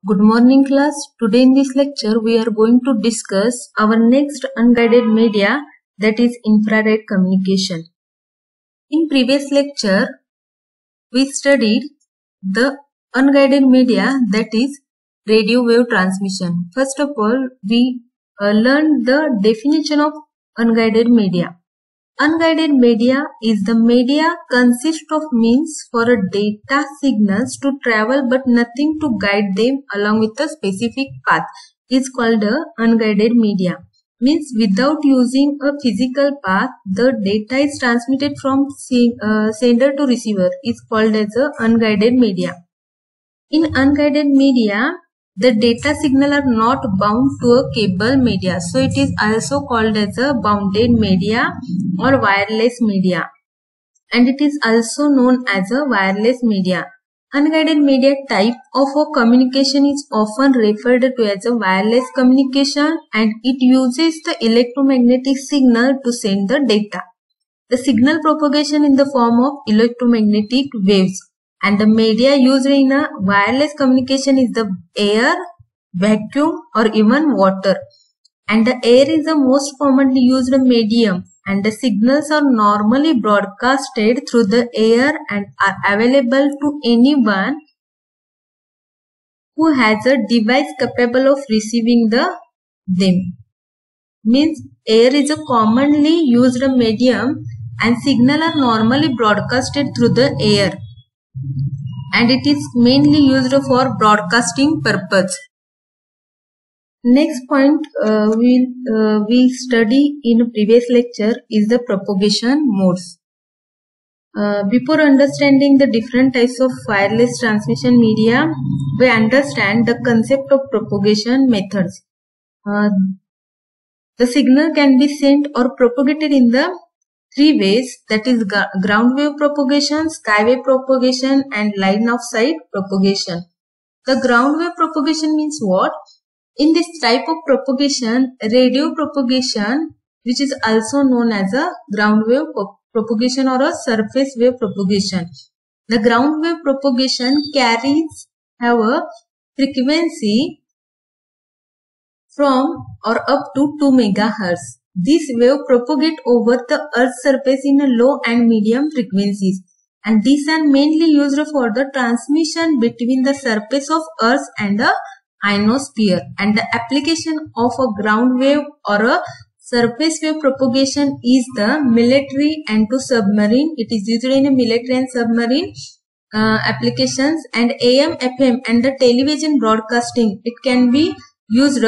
Good morning class. Today in this lecture we are going to discuss our next unguided media, that is infrared communication. In previous lecture we studied the unguided media, that is radio wave transmission. First of all we learned the definition of unguided media. Unguided media is the media consists of means for a data signals to travel but nothing to guide them along with a specific path is called a unguided media. Means without using a physical path, the data is transmitted from sender to receiver is called as a unguided media. In unguided media, the data signal are not bound to a cable media. So it is also called as a bounded media or wireless media. And it is also known as a wireless media. Unguided media type of a communication is often referred to as a wireless communication, and it uses the electromagnetic signal to send the data. The signal propagation in the form of electromagnetic waves. And the media used in a wireless communication is the air, vacuum or even water. And the air is the most commonly used medium, and the signals are normally broadcasted through the air and are available to anyone who has a device capable of receiving them. Means air is a commonly used medium and signal are normally broadcasted through the air, and it is mainly used for broadcasting purpose. Next point we'll study in a previous lecture is the propagation modes. Before understanding the different types of wireless transmission media, we understand the concept of propagation methods. The signal can be sent or propagated in the three ways, that is ground wave propagation, sky wave propagation and line of sight propagation. The ground wave propagation means what? In this type of propagation, radio propagation, which is also known as a ground wave propagation or a surface wave propagation. The ground wave propagation have a frequency from or up to 2 MHz. This wave propagate over the Earth's surface in a low and medium frequencies, and these are mainly used for the transmission between the surface of Earth and the ionosphere. And the application of a ground wave or a surface wave propagation is the military and to submarine. It is used in a military and submarine applications, and AM, FM and the television broadcasting. It can be used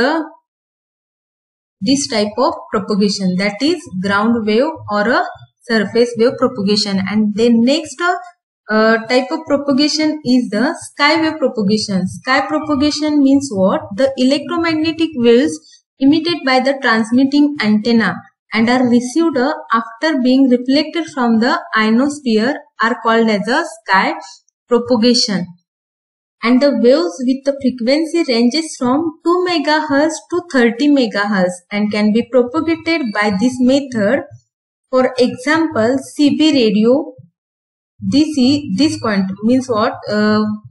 this type of propagation, that is ground wave or a surface wave propagation. And the next type of propagation is the sky wave propagation. Sky propagation means what? The electromagnetic waves emitted by the transmitting antenna and are received after being reflected from the ionosphere are called as a sky propagation. And the waves with the frequency ranges from 2 MHz to 30 MHz and can be propagated by this method. For example, CB radio. This point means what?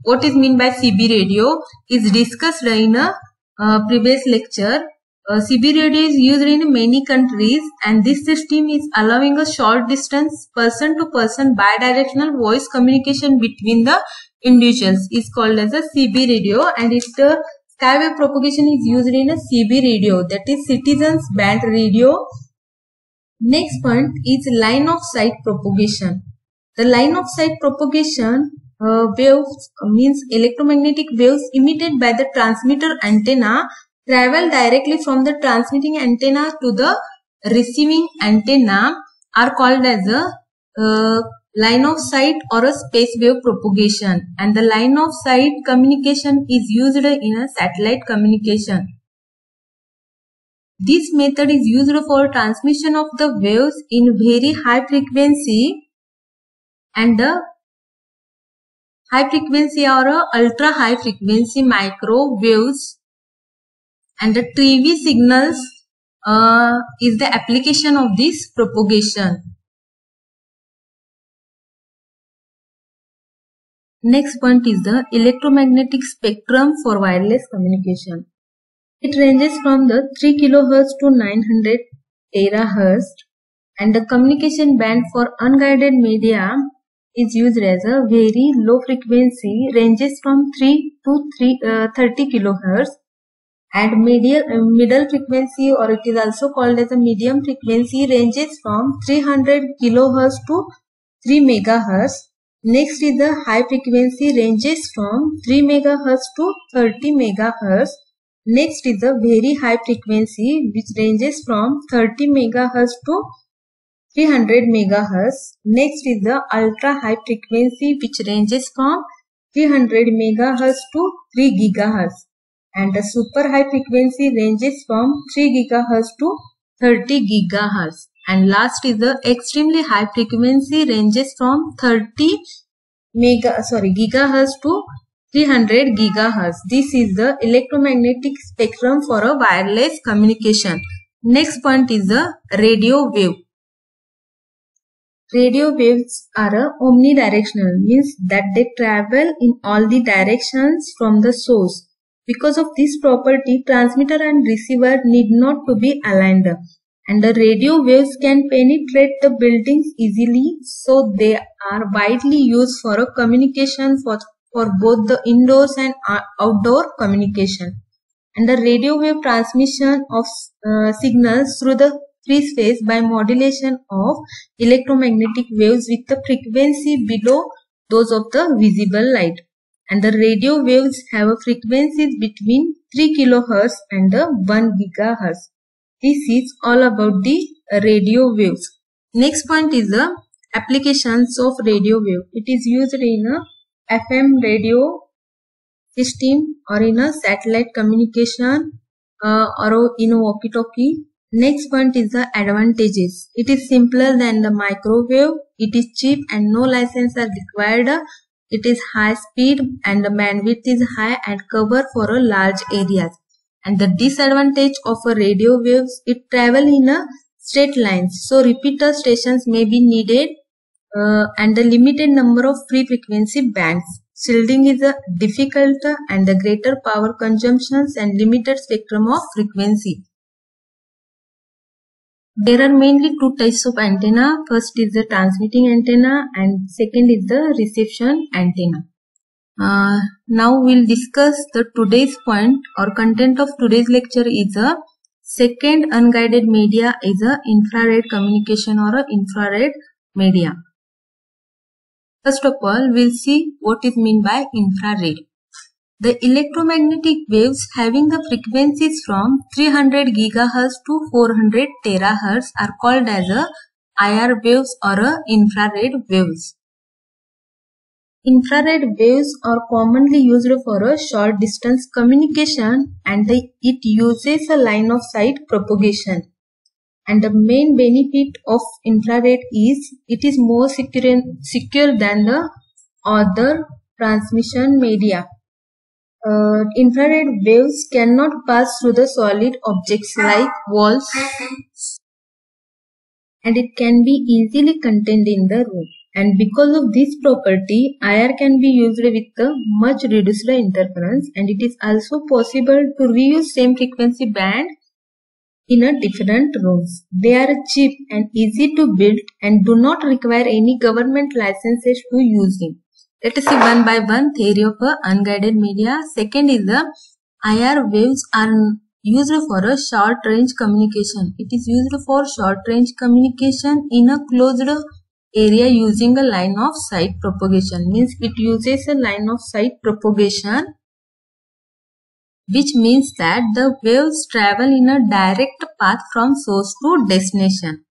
What is mean by CB radio is discussed in a previous lecture. CB radio is used in many countries, and this system is allowing a short distance person-to-person bidirectional voice communication between the individuals is called as a CB radio, and its sky wave propagation is used in a CB radio, that is citizens band radio. Next point is line of sight propagation. The line of sight propagation waves means electromagnetic waves emitted by the transmitter antenna travel directly from the transmitting antenna to the receiving antenna are called as a line of sight or a space wave propagation. And the line of sight communication is used in a satellite communication. This method is used for transmission of the waves in very high frequency, and the high frequency or ultra high frequency microwaves, and the TV signals is the application of this propagation. Next point is the electromagnetic spectrum for wireless communication. It ranges from the 3 kHz to 900 terahertz, and the communication band for unguided media is used as a very low frequency, ranges from 3 to 30 kHz, and middle frequency, or it is also called as a medium frequency, ranges from 300 kHz to 3 MHz. Next is the high frequency, ranges from 3 MHz to 30 MHz. Next is the very high frequency, which ranges from 30 MHz to 300 MHz. Next is the ultra high frequency, which ranges from 300 MHz to 3 GHz. And the super high frequency ranges from 3 GHz to 30 GHz. And last is the extremely high frequency, ranges from 30 GHz to 300 GHz. This is the electromagnetic spectrum for a wireless communication. Next point is the radio wave. Radio waves are omnidirectional, means that they travel in all the directions from the source. Because of this property, transmitter and receiver need not to be aligned, and the radio waves can penetrate the buildings easily, so they are widely used for a communication for both the indoors and outdoor communication. And the radio wave transmission of signals through the free space by modulation of electromagnetic waves with the frequency below those of the visible light. And the radio waves have a frequencies between 3 kHz and 1 GHz. This is all about the radio waves. Next point is the applications of radio wave. It is used in a FM radio system, or in a satellite communication, or in a walkie-talkie. Next point is the advantages. It is simpler than the microwave. It is cheap and no license are required. It is high speed and the bandwidth is high and cover for a large areas. And the disadvantage of a radio waves, it travel in a straight lines, so repeater stations may be needed, and the limited number of free frequency bands. Shielding is difficult, and the greater power consumptions and limited spectrum of frequency. There are mainly two types of antenna. First is the transmitting antenna and second is the reception antenna. Now we'll discuss the today's point or content of today's lecture is a second unguided media is a infrared communication or a infrared media. First of all, we'll see what is meant by infrared. The electromagnetic waves having the frequencies from 300 GHz to 400 terahertz are called as IR waves or infrared waves. Infrared waves are commonly used for a short distance communication, and it uses a line of sight propagation. And the main benefit of infrared is it is more secure than the other transmission media. Infrared waves cannot pass through the solid objects like walls, and it can be easily contained in the room. And because of this property, IR can be used with a much reduced interference, and it is also possible to reuse same frequency band in a different rooms. They are cheap and easy to build and do not require any government licenses to use them. Let us see one by one theory of unguided media. Second is the IR waves are used for a short range communication. It is used for short range communication in a closed area using a line of sight propagation. Means it uses a line of sight propagation, which means that the waves travel in a direct path from source to destination.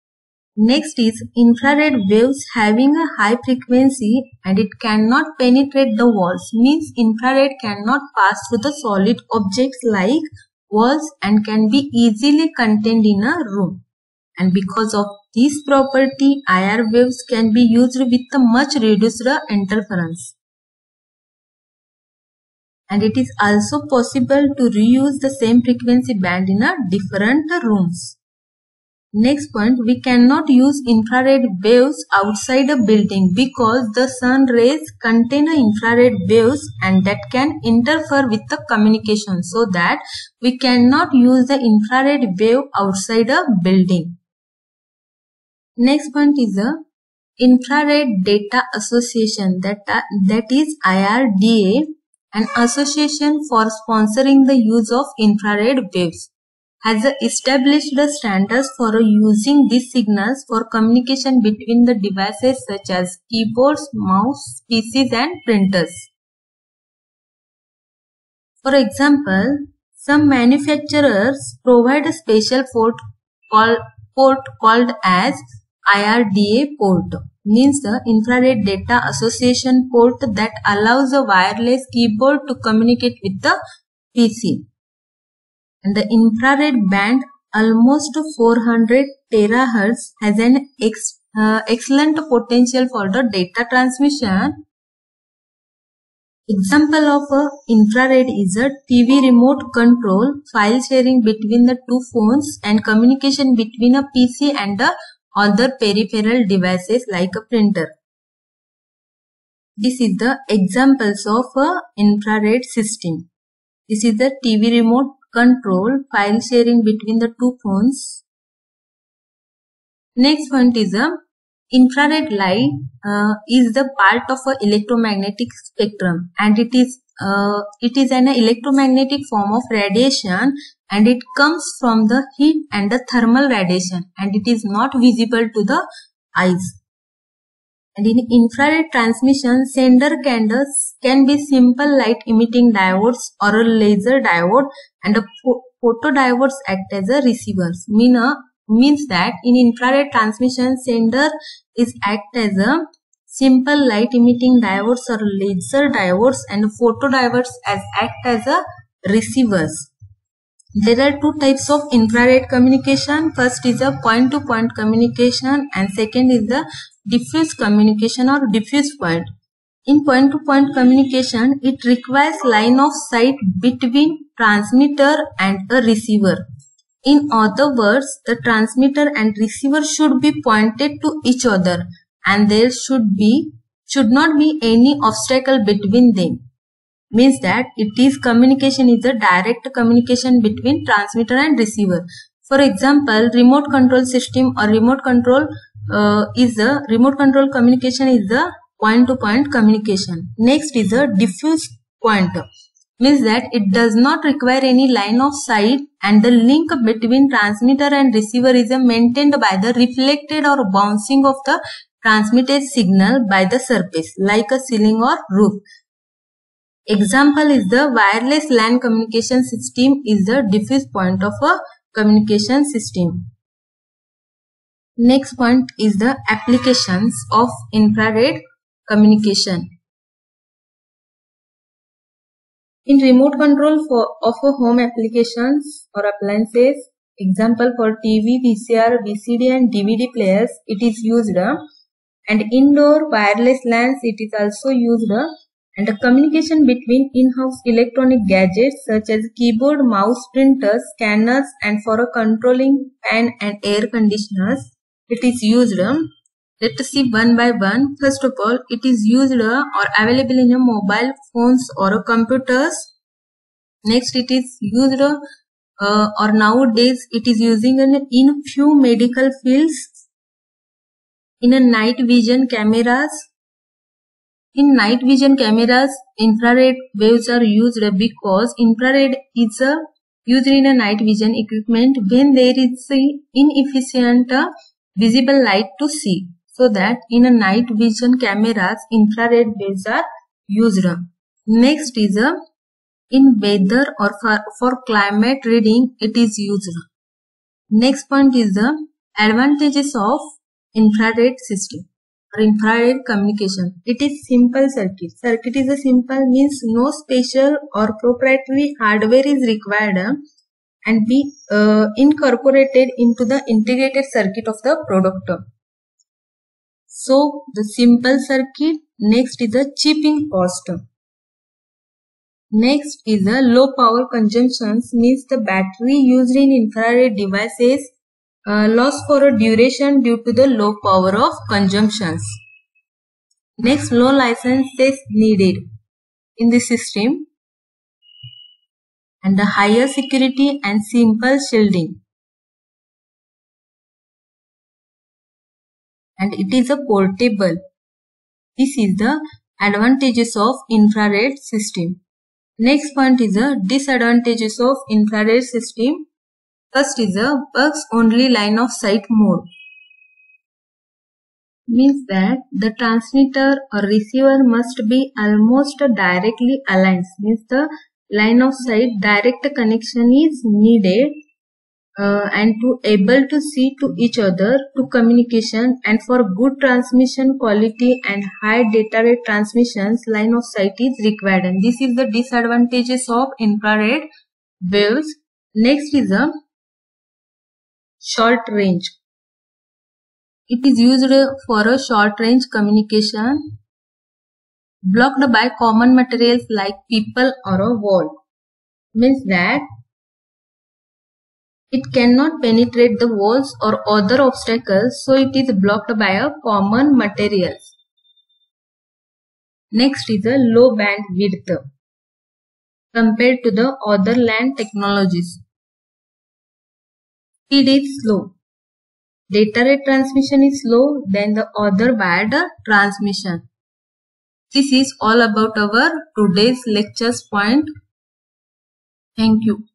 Next is infrared waves having a high frequency and it cannot penetrate the walls. Means infrared cannot pass through the solid objects like walls and can be easily contained in a room. And because of this property, IR waves can be used with a much reduced interference. And it is also possible to reuse the same frequency band in a different rooms. Next point, we cannot use infrared waves outside a building because the sun rays contain infrared waves and that can interfere with the communication, so that we cannot use the infrared wave outside a building. Next point is the Infrared Data Association, that is IRDA, an association for sponsoring the use of infrared waves, has established the standards for using these signals for communication between the devices such as keyboards, mouse, PCs and printers. For example, some manufacturers provide a special port called as IRDA port, means the Infrared Data Association port, that allows a wireless keyboard to communicate with the PC. And the infrared band, almost 400 terahertz, has an excellent potential for the data transmission. Example of infrared is a TV remote control, file sharing between the two phones and communication between a PC and the other peripheral devices like a printer. This is the examples of infrared system. This is the TV remote control, file sharing between the two phones. Next point is infrared light is the part of a electromagnetic spectrum, and it is an electromagnetic form of radiation, and it comes from the heat and the thermal radiation, and it is not visible to the eyes. And in infrared transmission, sender can be simple light emitting diodes or a laser diode, and a photodiodes act as a receivers. Means that in infrared transmission, sender is act as a simple light emitting diodes or laser diodes, and photodiodes act as a receivers. There are two types of infrared communication. First is a point-to-point communication, and second is the diffuse communication or diffuse point. In point-to-point communication, it requires line of sight between transmitter and a receiver. In other words, the transmitter and receiver should be pointed to each other, and there should not be any obstacle between them. Means that communication is a direct communication between transmitter and receiver. For example, remote control system or remote control communication is a point-to-point communication. Next is a diffuse point. Means that it does not require any line of sight, and the link between transmitter and receiver is maintained by the reflected or bouncing of the transmitted signal by the surface like a ceiling or roof. Example is the wireless LAN communication system is the diffuse point of a communication system. Next point is the applications of infrared communication. In remote control of a home applications or appliances, example for TV, VCR, VCD and DVD players, it is used, and indoor wireless LANs it is also used, and the communication between in-house electronic gadgets such as keyboard, mouse, printers, scanners and for a controlling fan and air conditioners, it is used. Let us see one by one. First of all, it is used or available in a mobile phones or computers. Next, it is used or nowadays it is using in few medical fields, in a night vision cameras. In night vision cameras, infrared waves are used because infrared is used in a night vision equipment when there is inefficient visible light to see. So that in a night vision cameras, infrared waves are used. Next is in weather or for climate reading, it is used. Next point is the advantages of infrared system or infrared communication. It is simple circuit. Circuit is a simple, means no special or proprietary hardware is required and be incorporated into the integrated circuit of the product. So the simple circuit. Next is the cheap in cost. Next is the low power consumptions, means the battery used in infrared devices loss for a duration due to the low power of consumptions. Next, low licenses needed in the system and the higher security and simple shielding. And it is a portable. This is the advantages of infrared system. Next point is the disadvantages of infrared system. First is a bugs only line of sight mode. Means that the transmitter or receiver must be almost directly aligned. Means the line of sight direct connection is needed and to able to see to each other to communication, and for good transmission quality and high data rate transmissions line of sight is required, and this is the disadvantages of infrared waves. Next is a short range. It is used for a short range communication, blocked by common materials like people or a wall. Means that it cannot penetrate the walls or other obstacles, so it is blocked by a common materials. Next is a low bandwidth compared to the other LAN technologies. Speed is slow. Data rate transmission is slow than the other wired transmission. This is all about our today's lecture's point. Thank you.